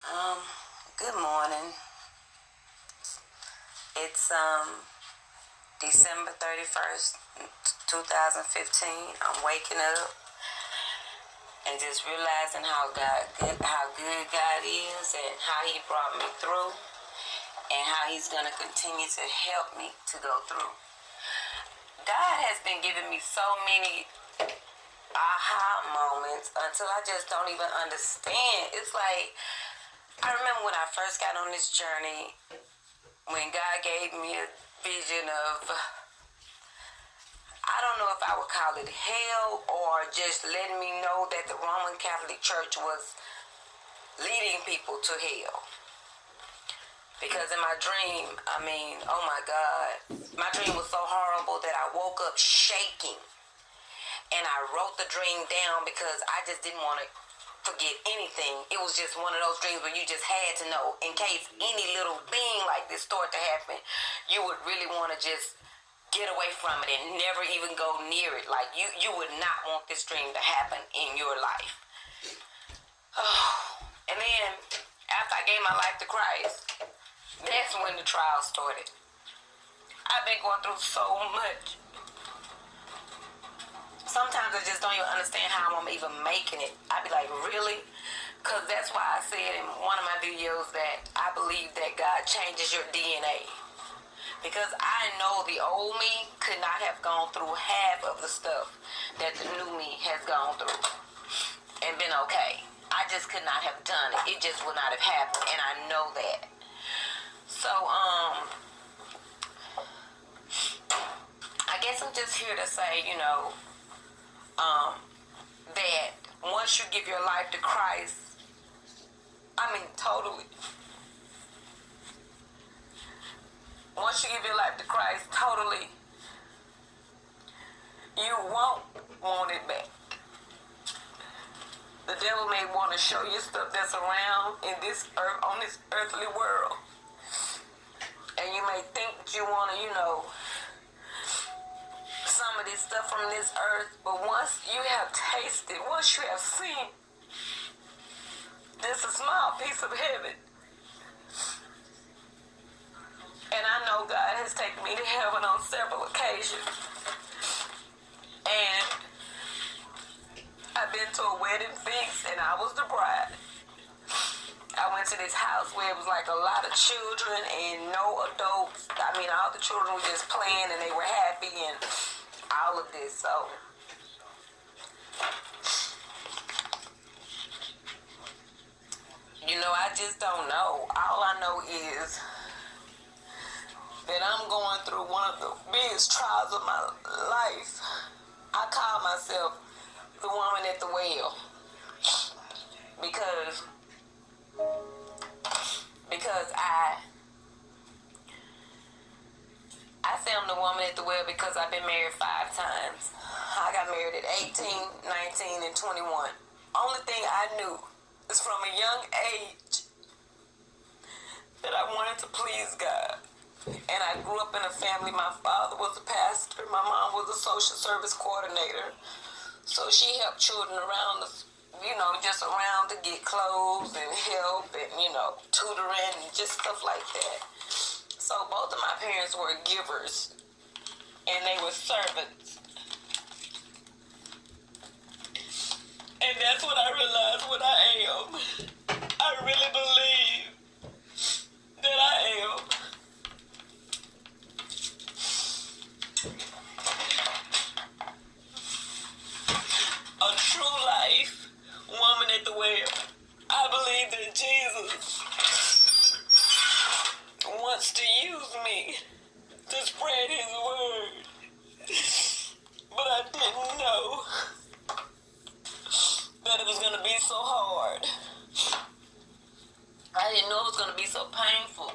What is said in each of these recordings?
Um, Good morning. It's December 31st, 2015. I'm waking up and just realizing how good God is, and how He brought me through, and how He's gonna continue to help me to go through. God has been giving me so many aha moments until I just don't even understand. It's like, I remember when I first got on this journey, when God gave me a vision of, I don't know if I would call it hell or just letting me know that the Roman Catholic Church was leading people to hell. Because in my dream, oh my God, my dream was so horrible that I woke up shaking. And I wrote the dream down because I just didn't want to forget anything. It was just one of those dreams where you just had to know, in case any little thing like this started to happen, you would really want to just get away from it and never even go near it. Like, you would not want this dream to happen in your life. Oh, and then after I gave my life to Christ, that's when the trial started. I've been going through so much. Sometimes I just don't even understand how I'm even making it. I be like, really? Because that's why I said in one of my videos that I believe that God changes your DNA. Because I know the old me could not have gone through half of the stuff that the new me has gone through and been okay. I just could not have done it. It just would not have happened, and I know that. So, I guess I'm just here to say, that once you give your life to Christ, totally. Once you give your life to Christ, totally, you won't want it back. The devil may want to show you stuff that's around in this earth, on this earthly world. And you may think that you want to, some of this stuff from this earth, but once you have tasted, once you have seen just a small piece of heaven, and I know God has taken me to heaven on several occasions, and I've been to a wedding feast, and I was the bride. I went to this house where it was like a lot of children and no adults. All the children were just playing and they were happy and all of this. So, I just don't know. All I know is that I'm going through one of the biggest trials of my life. I call myself the woman at the well because I say I'm the woman at the well because I've been married 5 times. I got married at 18, 19, and 21. Only thing I knew is from a young age that I wanted to please God. And I grew up in a family. My father was a pastor. My mom was a social service coordinator. So she helped children around just around to get clothes and help and, tutoring and just stuff like that. So both of my parents were givers and they were servants. And that's what I realized what I am. I really believe that I am. A true life woman at the well. I believe that Jesus wants to use me to spread His word. But I didn't know that it was going to be so hard. I didn't know it was going to be so painful.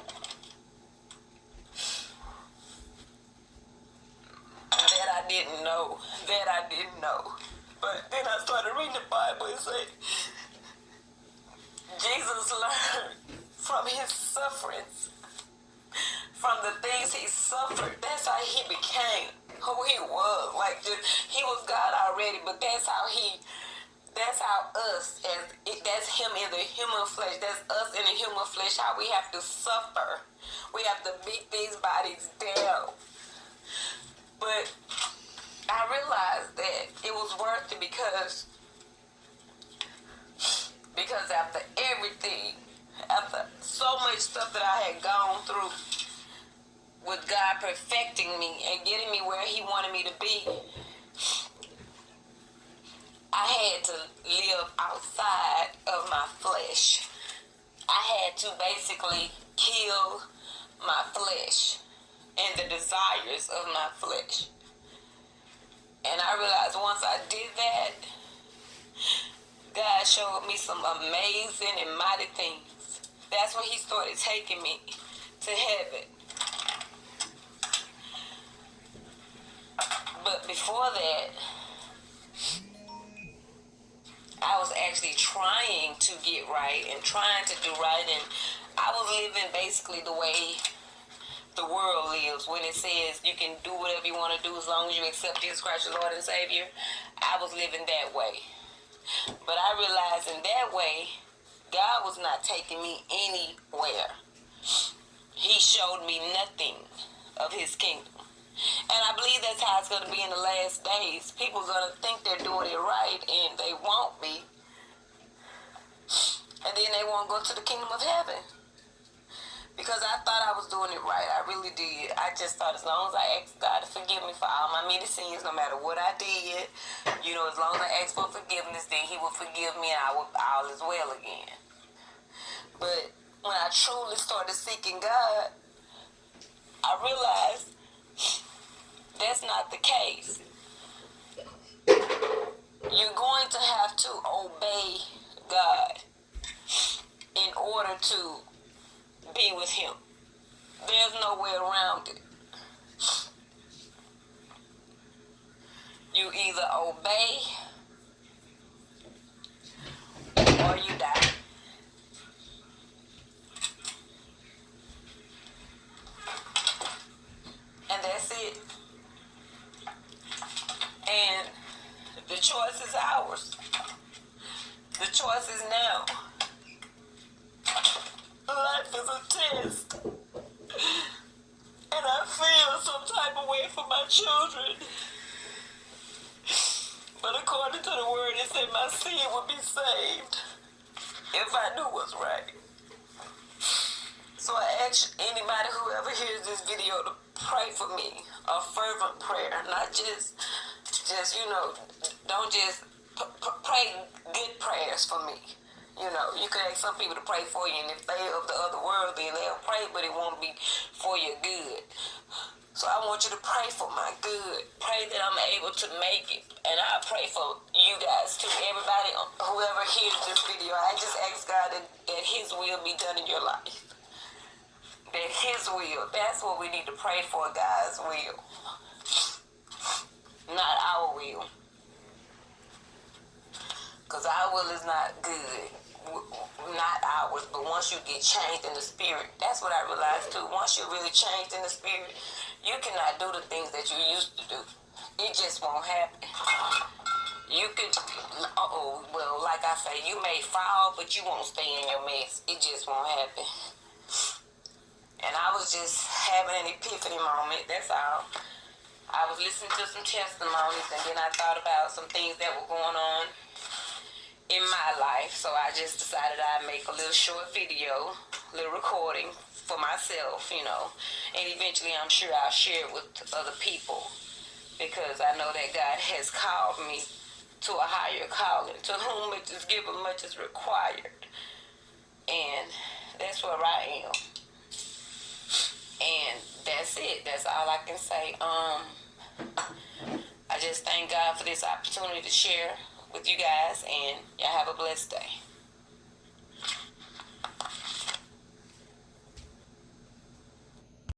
That I didn't know. But then I started reading the Bible and say, Jesus learned from His sufferings, from the things He suffered. That's how He became who He was. He was God already, but that's how He That's how that's him in the human flesh. That's us in the human flesh, how we have to suffer. We have to beat these bodies down. But I realized that it was worth it because after everything, after so much stuff that I had gone through, with God perfecting me and getting me where he wanted me to be, I had to live outside of my flesh. I had to basically kill my flesh and the desires of my flesh. And I realized once I did that, God showed me some amazing and mighty things. That's when he started taking me to heaven. But before that, I was actually trying to get right and trying to do right, and I was living basically the way the world lives when it says you can do whatever you want to do as long as you accept Jesus Christ your Lord and Savior. I was living that way. But I realized in that way, God was not taking me anywhere. He showed me nothing of his kingdom. And I believe that's how it's going to be in the last days. People are going to think they're doing it right, and they won't be. And then they won't go to the kingdom of heaven. Because I thought I was doing it right. I really did. I just thought as long as I asked God to forgive me for all my many sins, no matter what I did, as long as I asked for forgiveness, then he would forgive me and all is well again. But when I truly started seeking God, I realized that's not the case. You're going to have to obey God in order to be with him. There's no way around it. You either obey or you die. And that's it. And the choice is ours. The choice is now. Life is a test. And I feel some type of way for my children. But according to the word, it said my seed would be saved if I knew what's right. So I ask anybody who ever hears this video to pray for me. A fervent prayer. Not just don't just pray good prayers for me. You could ask some people to pray for you, and if they of the other world, then they'll pray, but it won't be for your good. So I want you to pray for my good. Pray that I'm able to make it. And I pray for you guys too. Everybody, whoever hears this video, I just ask God that his will be done in your life. That his will, that's what we need to pray for, God's will. Not our will. Because our will is not good. Not ours. But once you get changed in the spirit, that's what I realized too. Once you're really changed in the spirit, you cannot do the things that you used to do. It just won't happen. You could, like I say, you may fall, but you won't stay in your mess. It just won't happen. And I was just having an epiphany moment, that's all. I was listening to some testimonies, and then I thought about some things that were going on in my life. So I just decided I'd make a little short video, little recording for myself, and eventually I'm sure I'll share it with other people, because I know that God has called me to a higher calling. To whom much is given, much is required. And that's where I am. And that's it. That's all I can say. I just thank God for this opportunity to share with you guys, and y'all have a blessed day.